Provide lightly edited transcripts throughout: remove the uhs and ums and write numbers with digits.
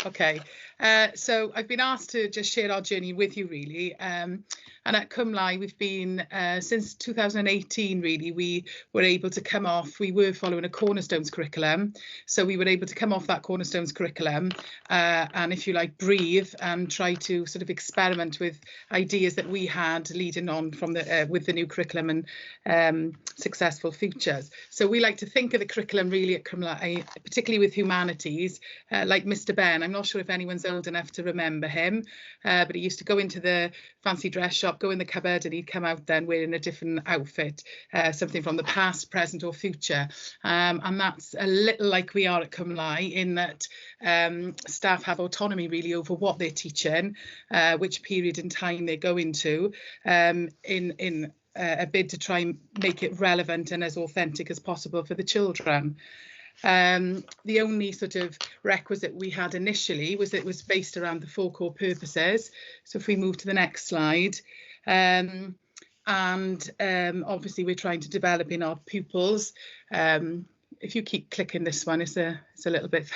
Okay, so I've been asked to just share our journey with you, really. And at Cwmlai, we've been, since 2018, really, we were able to come off, we were following a Cornerstones curriculum. So we were able to come off that Cornerstones curriculum and, if you like, breathe and try to sort of experiment with ideas that we had leading on from the with the new curriculum and successful futures. So we like to think of the curriculum really at Cwmlai, particularly with humanities, like Mr. Ben. I'm not sure if anyone's old enough to remember him, but he used to go into the fancy dress shop, go in the cupboard, and he'd come out then wearing a different outfit, something from the past, present or future. And that's a little like we are at Cwmlai, in that staff have autonomy really over what they're teaching, which period in time they go into, in a bid to try and make it relevant and as authentic as possible for the children. The only sort of requisite we had initially was it was based around the 4 core purposes. So if we move to the next slide, obviously we're trying to develop in our pupils. If you keep clicking this one, it's a little bit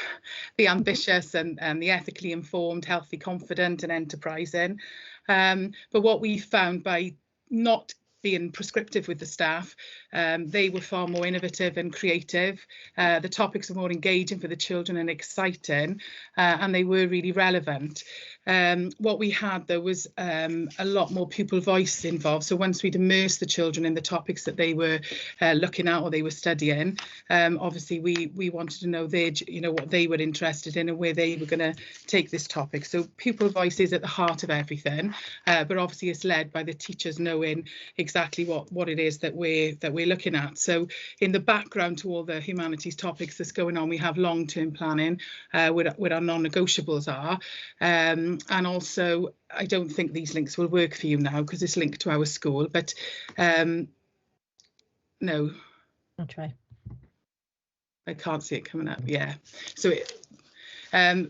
the ambitious and the ethically informed, healthy, confident and enterprising. But what we found by not being prescriptive with the staff, they were far more innovative and creative. The topics were more engaging for the children and exciting, and they were really relevant. What we had though was a lot more pupil voice involved. So once we'd immersed the children in the topics that they were looking at or they were studying, obviously we wanted to know what they were interested in and where they were going to take this topic. So pupil voice is at the heart of everything, but obviously it's led by the teachers knowing exactly what it is that we're looking at. So in the background to all the humanities topics that's going on, we have long-term planning, where our non-negotiables are. And also, I don't think these links will work for you now because it's linked to our school, but no. I'll try. I can't see it coming up. Yeah. So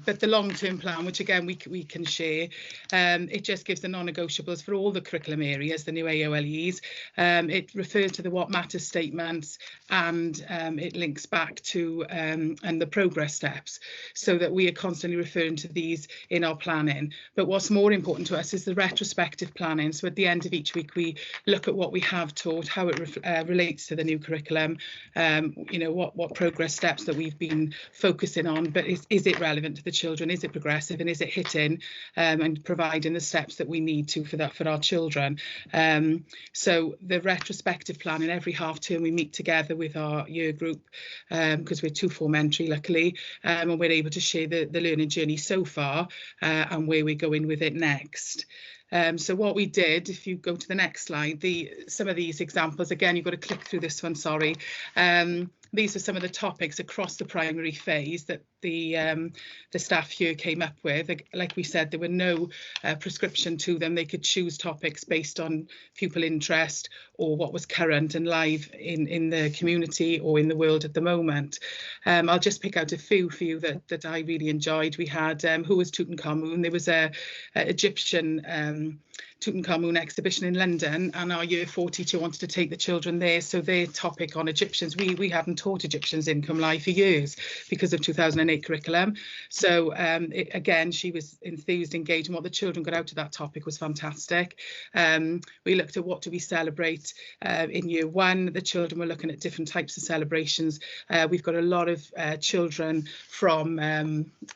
but the long-term plan, which again we can share, it just gives the non-negotiables for all the curriculum areas, the new AOLEs. It refers to the what matters statements, and it links back to and the progress steps, so that we are constantly referring to these in our planning. But what's more important to us is the retrospective planning. So at the end of each week, we look at what we have taught, how it relates to the new curriculum, what progress steps that we've been focusing on, but is it relevant to the children? Is it progressive, and is it hitting and providing the steps that we need to for our children? So the retrospective planning, every half term we meet together with our year group, because we're 2-form entry luckily, and we're able to share the learning journey so far and where we're going with it next. So what we did, if you go to the next slide, some of these examples, again, you've got to click through this one, sorry. These are some of the topics across the primary phase that the staff here came up with. Like we said, there were no prescription to them. They could choose topics based on pupil interest or what was current and live in the community or in the world at the moment. I'll just pick out a few for you that I really enjoyed. We had Who was Tutankhamun? There was a Egyptian Tutankhamun exhibition in London, and our year 4 teacher wanted to take the children there. So their topic on Egyptians, we hadn't taught Egyptians in Cwmlai for years because of 2008 curriculum. So again, she was enthused, engaged, and what the children got out of that topic was fantastic. We looked at what do we celebrate in year 1. The children were looking at different types of celebrations. We've got a lot of children from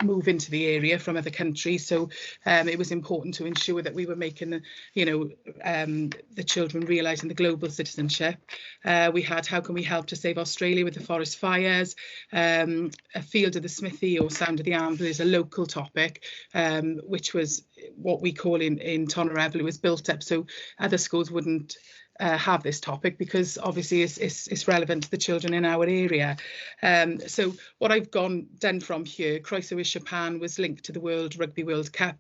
move into the area from other countries, so it was important to ensure that we were making the children realising the global citizenship. We had how can we help to save Australia with the forest fires, a field of the smithy or sound of the anvil is a local topic, which was what we call in Tonarevle, it was built up so other schools wouldn't have this topic because obviously it's relevant to the children in our area. So what I've done from here, Croeso is Japan was linked to the Rugby World Cup,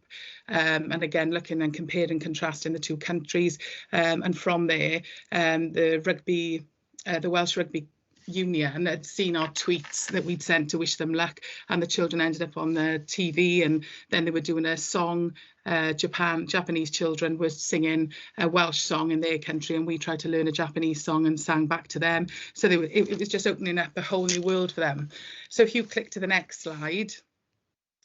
and again looking and comparing and contrasting the two countries, and from there the Welsh Rugby Union had seen our tweets that we'd sent to wish them luck, and the children ended up on the TV, and then they were doing a song. Japanese children were singing a Welsh song in their country, and we tried to learn a Japanese song and sang back to them. So it was just opening up a whole new world for them. So if you click to the next slide,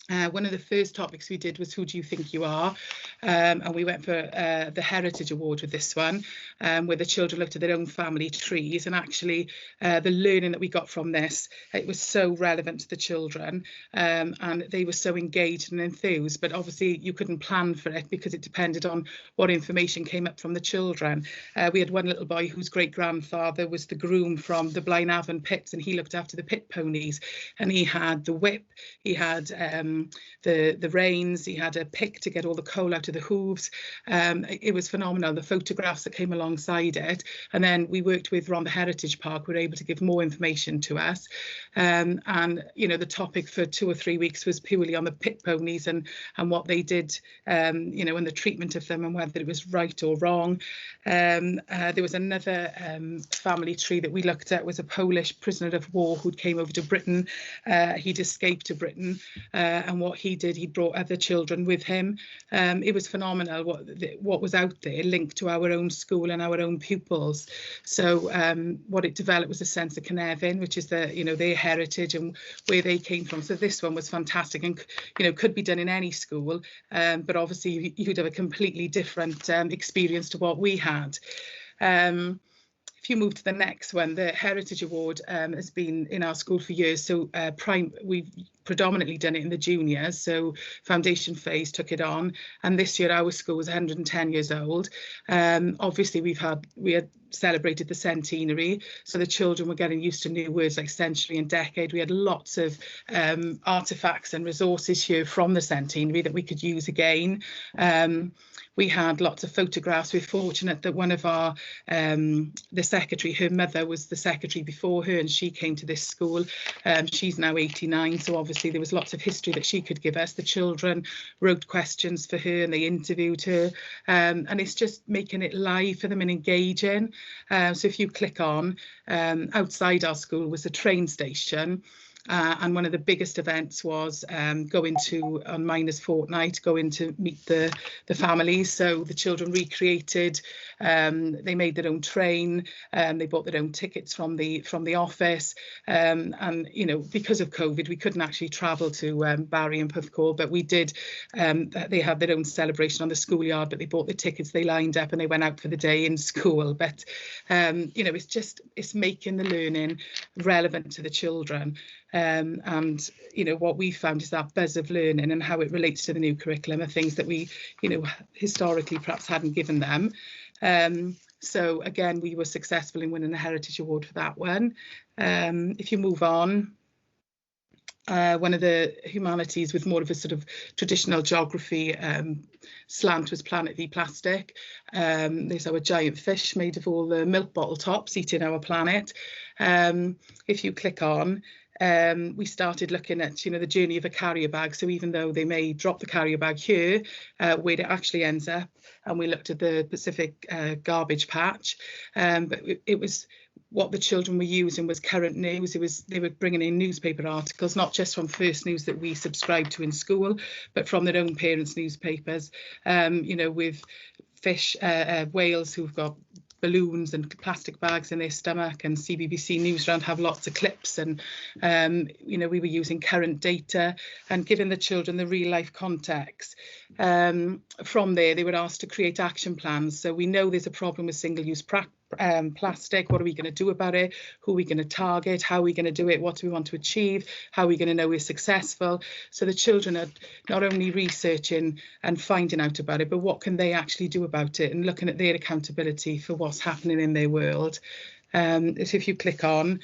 One of the first topics we did was Who Do You Think You Are? And we went for the Heritage Award with this one, where the children looked at their own family trees, and actually the learning that we got from this, it was so relevant to the children, and they were so engaged and enthused, but obviously you couldn't plan for it because it depended on what information came up from the children. We had one little boy whose great-grandfather was the groom from the Blaenavon pits, and he looked after the pit ponies, and he had the whip, he had the reins, he had a pick to get all the coal out of the hooves. It was phenomenal, the photographs that came alongside it. And then we worked with Ron the Heritage Park, were able to give more information to us. And you know, the topic for 2 or 3 weeks was purely on the pit ponies and what they did, you know, and the treatment of them and whether it was right or wrong. There was another family tree that we looked at, was a Polish prisoner of war who came over to Britain. He'd escaped to Britain, and what he did, he brought other children with him. It was phenomenal what was out there linked to our own school and our own pupils. So what it developed was a sense of Cynefin, which is the, you know, their heritage and where they came from. So this one was fantastic and, you know, could be done in any school, but obviously you'd have a completely different experience to what we had. If you move to the next one, the Heritage Award has been in our school for years. So we've predominantly done it in the juniors. So foundation phase took it on. And this year our school was 110 years old. Obviously we had celebrated the centenary. So the children were getting used to new words like century and decade. We had lots of artefacts and resources here from the centenary that we could use again. We had lots of photographs. We're fortunate that one of our, the secretary, her mother was the secretary before her, and she came to this school. She's now 89, so obviously there was lots of history that she could give us. The children wrote questions for her and they interviewed her, and it's just making it live for them and engaging. So if you click on, outside our school was a train station. And one of the biggest events was going to, on Miners Fortnight, going to meet the families. So the children recreated, they made their own train, they bought their own tickets from the office. And, you know, because of COVID, we couldn't actually travel to Barry and Puffcore, but we did, they had their own celebration on the schoolyard, but they bought the tickets, they lined up and they went out for the day in school. But, you know, it's making the learning relevant to the children. And, you know, what we found is that buzz of learning and how it relates to the new curriculum are things that we, you know, historically perhaps hadn't given them. So again, we were successful in winning a Heritage Award for that one. If you move on, one of the humanities with more of a sort of traditional geography slant was Planet v Plastic. There's our giant fish made of all the milk bottle tops eating our planet. If you click on, we started looking at, you know, the journey of a carrier bag. So even though they may drop the carrier bag here, where it actually ends up, and we looked at the Pacific garbage patch, but it was what the children were using was current news. They were bringing in newspaper articles, not just from First News that we subscribe to in school, but from their own parents' newspapers, you know, with fish, whales who've got balloons and plastic bags in their stomach, and CBBC Newsround have lots of clips, and you know, we were using current data and giving the children the real life context. From there they were asked to create action plans. So we know there's a problem with single-use plastic. What are we going to do about it? Who are we going to target? How are we going to do it? What do we want to achieve? How are we going to know we're successful? So the children are not only researching and finding out about it, but what can they actually do about it, and looking at their accountability for what's happening in their world. So if you click on,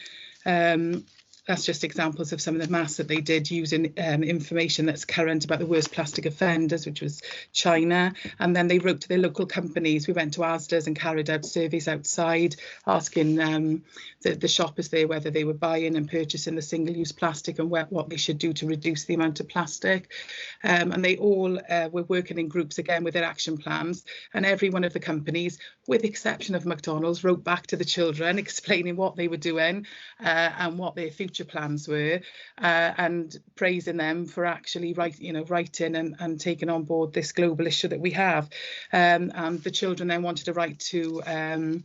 that's just examples of some of the maths that they did using information that's current about the worst plastic offenders, which was China. And then they wrote to their local companies. We went to Asda's and carried out surveys outside, asking the shoppers there whether they were buying and purchasing the single-use plastic and what they should do to reduce the amount of plastic. And they all were working in groups again with their action plans. And every one of the companies, with the exception of McDonald's, wrote back to the children explaining what they were doing and what their future plans were, and praising them for actually writing and taking on board this global issue that we have. And the children then wanted to write to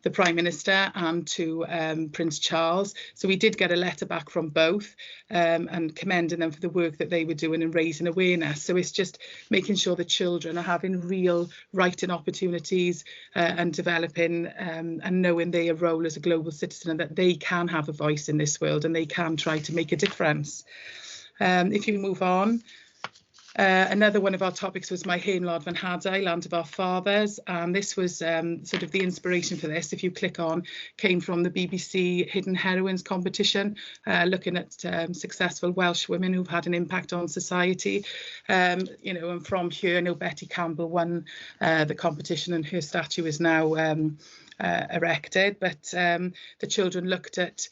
the Prime Minister and to Prince Charles. So we did get a letter back from both and commending them for the work that they were doing and raising awareness. So it's just making sure the children are having real writing opportunities and developing and knowing their role as a global citizen, and that they can have a voice in this world and they can try to make a difference. If you move on. Another one of our topics was My Hen Van Hadau, Land of Our Fathers, and this was sort of the inspiration for this, if you click on, came from the BBC Hidden Heroines competition, looking at successful Welsh women who've had an impact on society. You know, and from here, I know Betty Campbell won the competition and her statue is now erected, but the children looked at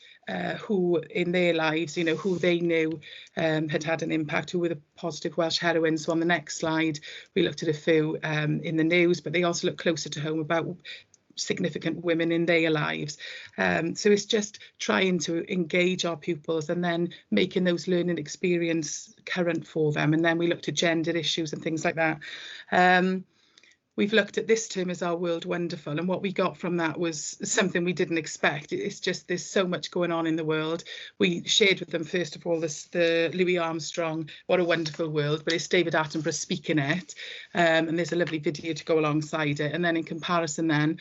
who in their lives, you know, who they knew had an impact, who were the positive Welsh heroines. So on the next slide, we looked at a few in the news, but they also looked closer to home about significant women in their lives. So it's just trying to engage our pupils and then making those learning experience current for them. And then we looked at gender issues and things like that. We've looked at this term as Our World Wonderful, and what we got from that was something we didn't expect. It's just there's so much going on in the world. We shared with them, first of all, the Louis Armstrong, What a Wonderful World, but it's David Attenborough speaking it, and there's a lovely video to go alongside it. And then in comparison then,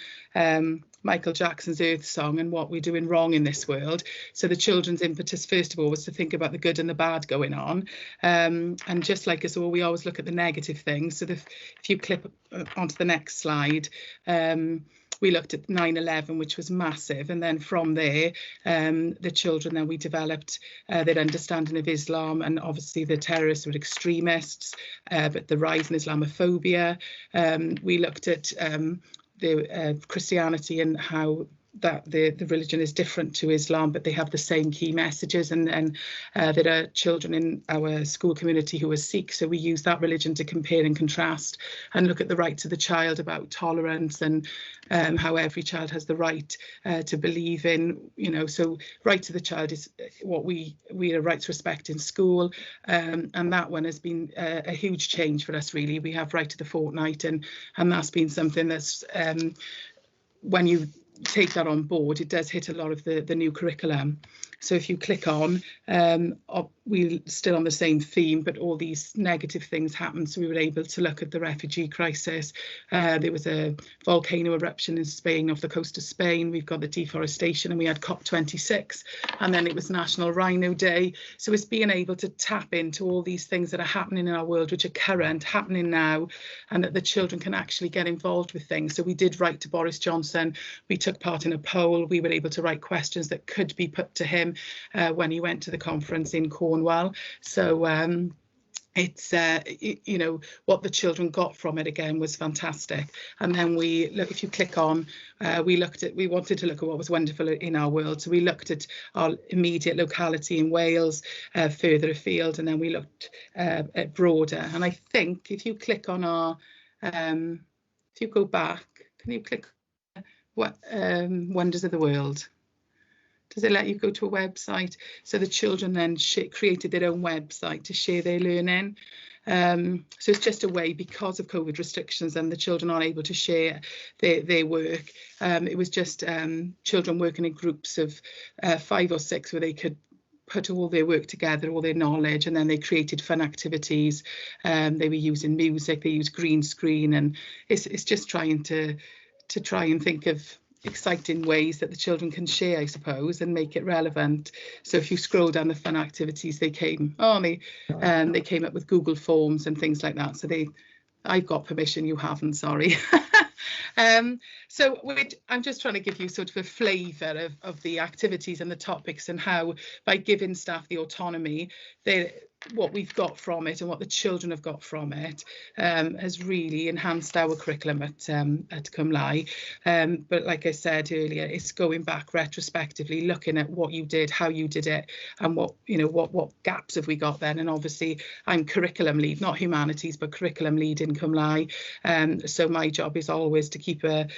Michael Jackson's Earth Song and what we're doing wrong in this world. So the children's impetus, first of all, was to think about the good and the bad going on. And just like us all, we always look at the negative things. So if you click onto the next slide, we looked at 9/11, which was massive. And then from there, the children, then we developed their understanding of Islam, and obviously the terrorists were extremists, but the rise in Islamophobia. We looked at the Christianity and how that the religion is different to Islam, but they have the same key messages, and there are children in our school community who are Sikh, so we use that religion to compare and contrast and look at the rights of the child about tolerance and how every child has the right to believe in, you know, so rights of the child is what we are rights respect in school, and that one has been a huge change for us, really. We have right to the fortnight, and that's been something that's when you take that on board, it does hit a lot of the new curriculum. So if you click on, we're still on the same theme, but all these negative things happened. So we were able to look at the refugee crisis. There was a volcano eruption in Spain, off the coast of Spain. We've got the deforestation, and we had COP26, and then it was National Rhino Day. So it's being able to tap into all these things that are happening in our world, which are current, happening now, and that the children can actually get involved with things. So we did write to Boris Johnson. We took part in a poll. We were able to write questions that could be put to him when he went to the conference in Cornwall. So it's you know, what the children got from it again was fantastic. And then we look, if you click on, we wanted to look at what was wonderful in our world. So we looked at our immediate locality in Wales, further afield, and then we looked at broader. And I think if you click on our, if you go back, can you click what Wonders of the World? Does it let you go to a website? So the children then created their own website to share their learning. So it's just a way, because of COVID restrictions and the children aren't able to share their work. It was just children working in groups of 5 or 6 where they could put all their work together, all their knowledge, and then they created fun activities. They were using music, they used green screen, and it's just trying to try and think of exciting ways that the children can share, I suppose, and make it relevant. So if you scroll down the fun activities, they came up with Google Forms and things like that. So I've got permission, you haven't, sorry. So I'm just trying to give you sort of a flavour of the activities and the topics, and how by giving staff the autonomy, what we've got from it and what the children have got from it has really enhanced our curriculum at Cwmlai. But like I said earlier, it's going back retrospectively, looking at what you did, how you did it, and what gaps have we got then. And obviously I'm curriculum lead, not humanities, but curriculum lead in Cwmlai. So my job is always to keep a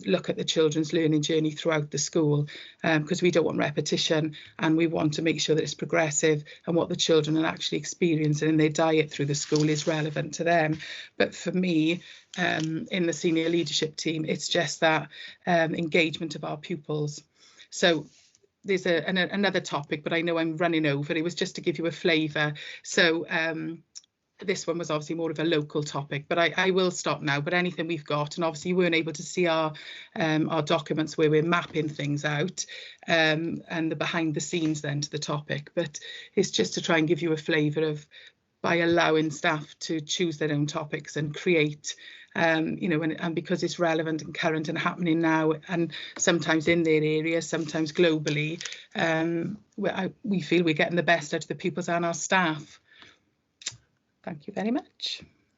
look at the children's learning journey throughout the school, because we don't want repetition, and we want to make sure that it's progressive and what the children are actually experiencing in their diet through the school is relevant to them. But for me, in the senior leadership team, it's just that engagement of our pupils. So there's another topic, but I know I'm running over. It was just to give you a flavour. So this one was obviously more of a local topic, but I will stop now. But anything we've got, and obviously you weren't able to see our documents where we're mapping things out, and the behind the scenes then to the topic. But it's just to try and give you a flavour of, by allowing staff to choose their own topics and create, you know, and because it's relevant and current and happening now, and sometimes in their area, sometimes globally, we feel we're getting the best out of the pupils and our staff. Thank you very much.